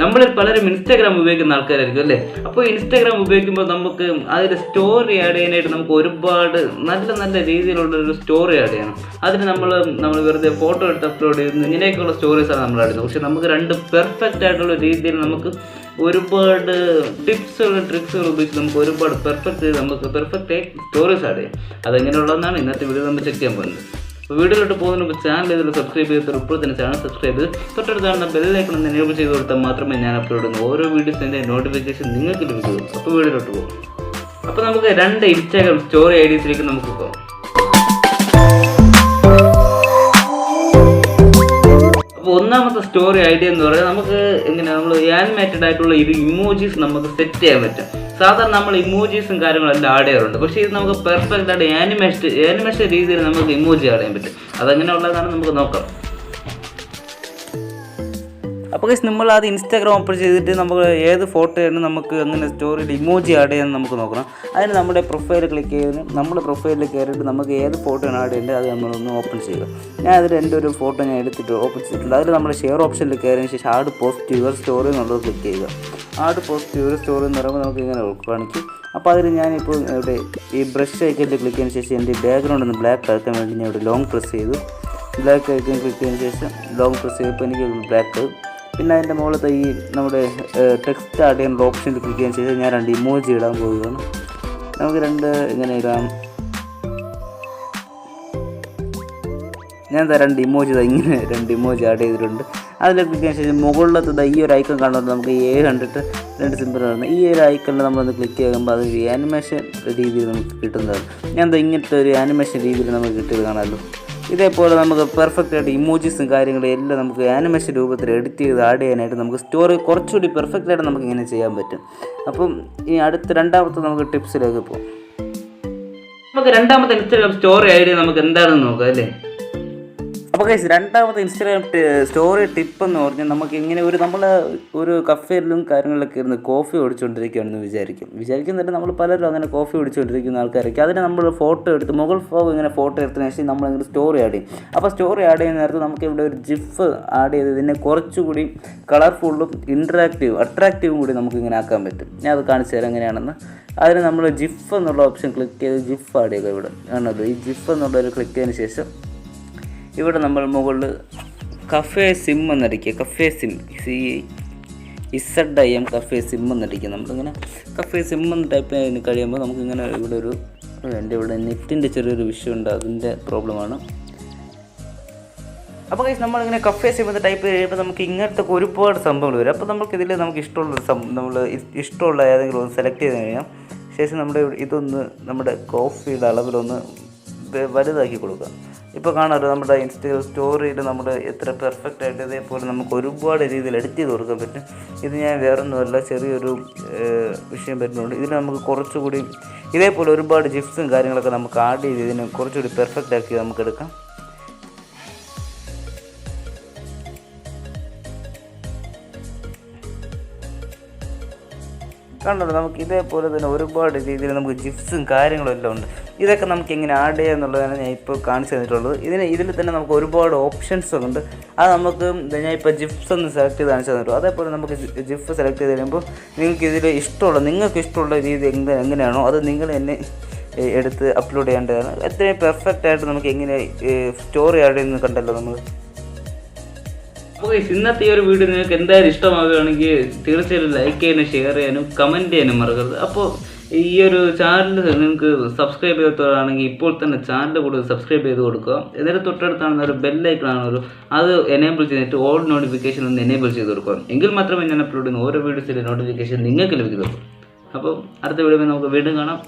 നമ്മളിൽ പലരും ഇൻസ്റ്റാഗ്രാം ഉപയോഗിക്കുന്ന ആൾക്കാരായിരിക്കും അല്ലേ. അപ്പോൾ ഇൻസ്റ്റാഗ്രാം ഉപയോഗിക്കുമ്പോൾ നമുക്ക് അതിൽ സ്റ്റോറി ആഡ് ചെയ്യാനായിട്ട് നമുക്ക് ഒരുപാട് നല്ല നല്ല രീതിയിലുള്ളൊരു സ്റ്റോറി ആഡ് ചെയ്യണം. അതിന് നമ്മൾ വെറുതെ ഫോട്ടോ എടുത്ത് അപ്ലോഡ് ചെയ്യുന്നു, ഇങ്ങനെയൊക്കെയുള്ള സ്റ്റോറീസാണ് നമ്മൾ ആഡ് ചെയ്യുന്നത്. പക്ഷേ നമുക്ക് രണ്ട് പെർഫെക്റ്റ് ആയിട്ടുള്ള രീതിയിൽ നമുക്ക് ഒരുപാട് ടിപ്സുകളും ട്രിക്സുകളും ഉപയോഗിച്ച് നമുക്ക് ഒരുപാട് പെർഫെക്റ്റ് സ്റ്റോറീസ് ആഡ് ചെയ്യാം. അതെങ്ങനെയുള്ളതെന്നാണ് ഇന്നത്തെ വീഡിയോ നമ്മൾ ചെക്ക് ചെയ്യാൻ പോകുന്നത്. അപ്പോൾ വീഡിയോയിലോട്ട് പോകുന്നതിന് മുമ്പ് ചാനൽ ഇതിൽ സബ്സ്ക്രൈബ് ചെയ്തിട്ട് ഇപ്പോൾ തന്നെ ചാനൽ സബ്സ്ക്രൈബ് ചെയ്ത് തൊട്ടടുത്താണ് ബെല്ലൈക്കൺ ഒന്ന് എനേബിൾ ചെയ്ത് കൊടുത്താൽ മാത്രമേ ഞാൻ അപ്ലോഡ് ചെയ്യുന്ന ഓരോ വീഡിയോസിൻ്റെ നോട്ടിഫിക്കേഷൻ നിങ്ങൾക്ക് ലഭിക്കുകയുള്ളൂ. അപ്പോൾ വീഡിയോയിലോട്ട് പോകും. അപ്പോൾ നമുക്ക് 2 ഇൻസ്റ്റാഗ്രാം സ്റ്റോറി ഐഡീസിലേക്ക് നമുക്ക് പോകാം. അപ്പോൾ ഒന്നാമത്തെ സ്റ്റോറി ഐഡിയ എന്ന് പറയുന്നത് നമുക്ക് നമ്മൾ ആനിമേറ്റഡ് ആയിട്ടുള്ള ഇമോജീസ് നമുക്ക് സെറ്റ് ചെയ്യാൻ പറ്റും. സാധാരണ നമ്മൾ ഇമോജീസും കാര്യങ്ങളെല്ലാം ആഡ് ചെയ്യാറുണ്ട്. പക്ഷേ ഇത് നമുക്ക് പെർഫെക്റ്റ് ആയിട്ട് ആനിമേഷൻ രീതിയിൽ നമുക്ക് ഇമോജി ആഡ് ചെയ്യാൻ പറ്റും. അതെങ്ങനെയുള്ളതാണ് നമുക്ക് നോക്കാം. അപ്പോൾ നമ്മൾ അത് ഇൻസ്റ്റാഗ്രാം ഓപ്പൺ ചെയ്തിട്ട് നമ്മൾ ഏത് ഫോട്ടോയാണ് നമുക്ക് അങ്ങനെ സ്റ്റോറിയിൽ ഇമോജി ആഡ് ചെയ്യാൻ നമുക്ക് നോക്കണം. അതിന് നമ്മുടെ പ്രൊഫൈൽ ക്ലിക്ക് ചെയ്ത് നമ്മുടെ പ്രൊഫൈലിൽ കയറിയിട്ട് നമുക്ക് ഏത് ഫോട്ടോയാണ് ആഡ് ചെയ്യേണ്ടത് അത് നമ്മളൊന്ന് ഓപ്പൺ ചെയ്യുക. ഞാൻ അതിൽ എൻ്റെ ഒരു ഫോട്ടോ ഞാൻ എടുത്തിട്ട് ഓപ്പൺ ചെയ്തിട്ടുണ്ട്. അതിൽ നമ്മൾ ഷെയർ ഓപ്ഷനിൽ കയറിയതിന് ശേഷം ആഡ് പോസ്റ്റ് യുവർ സ്റ്റോറി എന്നുള്ളത് ക്ലിക്ക് ചെയ്യുക. ആഡ് പോസ്റ്റ് യുവർ സ്റ്റോറി എന്ന് പറയുമ്പോൾ നമുക്ക് ഇങ്ങനെ കാണിക്കും. അപ്പോൾ അതിൽ ഞാനിപ്പോൾ ഇവിടെ ഈ ബ്രഷ് ഐക്കണിൽ ക്ലിക്ക് ചെയ്തതിന് ശേഷം എൻ്റെ ബാക്ക്ഗ്രൗണ്ട് ഒന്ന് ബ്ലാക്ക് ആക്കാൻ വേണ്ടി ഞാൻ ഇവിടെ ലോങ് പ്രസ് ചെയ്തു. ബ്ലാക്ക് ഐക്കൺ ക്ലിക്ക് ചെയ്തതിന് ശേഷം ലോങ് പ്രസ് ചെയ്തപ്പോൾ എനിക്ക് ബ്ലാക്ക്. പിന്നെ അതിൻ്റെ മുകളിലത്തെ ഈ നമ്മുടെ ടെക്സ്റ്റ് ആഡ് ചെയ്യാനുള്ള ഓപ്ഷനിൽ ക്ലിക്ക് ചെയ്തതിന് ശേഷം ഞാൻ 2 ഇമോജി ഇടാൻ പോവുകയാണ്. നമുക്ക് 2 ഇങ്ങനെ ഇടാം. ഞാൻ 2 ഇമോജി ഇങ്ങനെ 2 ഇമോജി ആഡ് ചെയ്തിട്ടുണ്ട്. അതിൽ ക്ലിക്ക് ചെയ്തതിന് ശേഷം മുകളിലത്തെ ഈ ഒരു ഐക്കൺ കാണുന്നത് നമുക്ക് കണ്ടിട്ട് 2 സിമ്പിൾ കാണുന്നത് ഈ ഒരു ഐക്കണിൽ നമ്മളൊന്ന് ക്ലിക്ക് ചെയ്യുമ്പോൾ അത് ആനിമേഷൻ രീതിയിൽ നമുക്ക് കിട്ടുന്നതാണ്. ഞാൻ ഇങ്ങനത്തെ ഒരു ആനിമേഷൻ രീതിയിൽ നമുക്ക് കിട്ടിയത് കാണാമല്ലോ. ഇതേപോലെ നമുക്ക് പെർഫെക്റ്റ് ആയിട്ട് ഇമോജീസും കാര്യങ്ങളും എല്ലാം നമുക്ക് ആനിമേഷൻ രൂപത്തിൽ എഡിറ്റ് ചെയ്ത് ആഡ് ചെയ്യാനായിട്ട് നമുക്ക് സ്റ്റോറി കുറച്ചുകൂടി പെർഫെക്റ്റ് ആയിട്ട് നമുക്ക് ഇങ്ങനെ ചെയ്യാൻ പറ്റും. അപ്പം ഈ രണ്ടാമത്തെ നമുക്ക് ടിപ്സിലേക്ക് പോകും. നമുക്ക് രണ്ടാമത്തെ ഇൻസ്റ്റാഗ്രാം സ്റ്റോറി ഐഡിയ നമുക്ക് എന്താണെന്ന് നോക്കാം അല്ലേ. അപ്പോൾ രണ്ടാമത്തെ ഇൻസ്റ്റാഗ്രാം സ്റ്റോറി ടിപ്പ് എന്ന് പറഞ്ഞാൽ നമുക്ക് ഇങ്ങനെ നമ്മൾ ഒരു കഫേയിലും കാര്യങ്ങളിലൊക്കെ ഇരുന്ന് കോഫി ഓടിച്ചുകൊണ്ടിരിക്കുകയാണെന്ന് വിചാരിക്കുന്നില്ല. നമ്മൾ പലരും അങ്ങനെ കോഫി ഓടിച്ചുകൊണ്ടിരിക്കുന്ന ആൾക്കാരൊക്കെ അതിന് നമ്മൾ ഫോട്ടോ എടുത്ത് മുകൾ ഭാഗം ഇങ്ങനെ ഫോട്ടോ എടുത്തതിന് ശേഷം നമ്മളിങ്ങനെ സ്റ്റോറി ആഡ് ചെയ്യും. അപ്പോൾ സ്റ്റോറി ആഡ് ചെയ്യുന്ന നേരത്ത് നമുക്ക് ഇവിടെ ഒരു ജിഫ് ആഡ് ചെയ്ത് ഇതിനെ കുറച്ചുകൂടി കളർഫുള്ളും അട്രാക്റ്റീവും കൂടി നമുക്ക് ഇങ്ങനെ ആക്കാൻ പറ്റും. ഞാൻ അത് കാണിച്ചു തരാം എങ്ങനെയാണെന്ന്. അതിന് നമ്മൾ ജിഫ് എന്നുള്ള ഓപ്ഷൻ ക്ലിക്ക് ചെയ്ത് ജിഫ് ആഡ് ചെയ്യുക. ഇവിടെ ആണല്ലോ ഈ ജിഫ് എന്നുള്ളൊരു ക്ലിക്ക് ചെയ്തതിന് ശേഷം ഇവിടെ നമ്മൾ മുകളിൽ കഫേ സിം എന്നടിക്കുക. Cafe sim CIM cafe sim എന്നടിക്കുക. നമ്മളിങ്ങനെ കഫേ സിം എന്ന് ടൈപ്പ് ചെയ്യാൻ കഴിയുമ്പോൾ നമുക്കിങ്ങനെ ഇവിടെ എൻ്റെ ഇവിടെ നെറ്റിൻ്റെ ചെറിയൊരു വിഷയമുണ്ട്, അതിൻ്റെ പ്രോബ്ലമാണ്. അപ്പോൾ നമ്മളിങ്ങനെ കഫേ സിം എന്ന് ടൈപ്പ് ചെയ്യുമ്പോൾ നമുക്ക് ഇങ്ങനത്തെ ഒരുപാട് സംഭവങ്ങൾ വരും. അപ്പോൾ നമുക്കിതിൽ നമുക്ക് ഇഷ്ടമുള്ള ഏതെങ്കിലും ഒന്ന് സെലക്ട് ചെയ്ത് കഴിഞ്ഞാൽ ശേഷം ഇതൊന്ന് നമ്മുടെ കോഫിയുടെ അളവിലൊന്ന് വലുതാക്കി കൊടുക്കുക. ഇപ്പോൾ കാണാമല്ലോ നമ്മുടെ ഇൻസ്റ്റാഗ്രാം സ്റ്റോറിയിൽ നമ്മൾ എത്ര പെർഫെക്റ്റ് ആയിട്ട് ഇതേപോലെ നമുക്ക് ഒരുപാട് രീതിയിൽ എഡിറ്റ് ചെയ്ത് കൊടുക്കാൻ പറ്റും. ഇത് ഞാൻ വേറൊന്നുമല്ല, ചെറിയൊരു വിഷയം പറ്റുന്നുണ്ട്. ഇതിൽ നമുക്ക് കുറച്ചുകൂടി ഇതേപോലെ ഒരുപാട് ജിഫ്സും കാര്യങ്ങളൊക്കെ നമുക്ക് ആഡ് ചെയ്ത് ഇതിനെ കുറച്ചുകൂടി പെർഫെക്റ്റ് ആക്കി നമുക്ക് എടുക്കാം. കണ്ടല്ലോ നമുക്ക് ഇതേപോലെ തന്നെ ഒരുപാട് രീതിയിൽ നമുക്ക് ജിഫ്സും കാര്യങ്ങളും എല്ലാം ഉണ്ട്. ഇതൊക്കെ നമുക്ക് എങ്ങനെ ആഡ് ചെയ്യുക എന്നുള്ളതാണ് ഞാൻ ഇപ്പോൾ കാണിച്ചു തന്നിട്ടുള്ളത്. ഇതിൽ തന്നെ നമുക്ക് ഒരുപാട് ഓപ്ഷൻസ് ഉണ്ട്. അത് നമുക്ക് ഞാൻ ഇപ്പോൾ ജിഫ്സ് ഒന്ന് സെലക്ട് ചെയ്ത് കാണിച്ചു തന്നിട്ടു. അതേപോലെ നമുക്ക് ജിഫ് സെലക്ട് ചെയ്ത് കഴിയുമ്പോൾ നിങ്ങൾക്ക് ഇഷ്ടമുള്ള രീതി എങ്ങനെയാണോ അത് നിങ്ങൾ തന്നെ എടുത്ത് അപ്ലോഡ് ചെയ്യേണ്ടതാണ്. എത്രയും പെർഫെക്റ്റ് ആയിട്ട് നമുക്ക് എങ്ങനെ സ്റ്റോറി ആഡ് ചെയ്യുന്നത് കണ്ടല്ലോ നമ്മൾ. അപ്പോൾ ഇന്നത്തെ ഈ ഒരു വീഡിയോ നിങ്ങൾക്ക് എന്തായാലും ഇഷ്ടമാവുകയാണെങ്കിൽ തീർച്ചയായും ലൈക്ക് ചെയ്യാനും ഷെയർ ചെയ്യാനും കമൻറ്റ് ചെയ്യാനും മറക്കരുത്. അപ്പോൾ ഈ ഒരു ചാനൽ നിങ്ങൾക്ക് സബ്സ്ക്രൈബ് ചെയ്യാത്തവരാണെങ്കിൽ ഇപ്പോൾ തന്നെ ചാനൽ കൂടെ സബ്സ്ക്രൈബ് ചെയ്ത് കൊടുക്കുക. എന്നിട്ട് തൊട്ടടുത്താണ് ഒരു ബെല്ലൈക്കണാണ് അത് എനേബിൾ ചെയ്തിട്ട് ഓൾ നോട്ടിഫിക്കേഷൻ ഒന്ന് എനേബിൾ ചെയ്ത് കൊടുക്കുക. എങ്കിൽ മാത്രമേ ഞാൻ അപ്ലോഡ് ചെയ്യുന്ന ഓരോ വീഡിയോസിൻ്റെ നോട്ടിഫിക്കേഷൻ നിങ്ങൾക്ക് ലഭിക്കുള്ളൂ. അപ്പോൾ അടുത്ത വീഡിയോയിൽ നമുക്ക് വീണ്ടും കാണാം.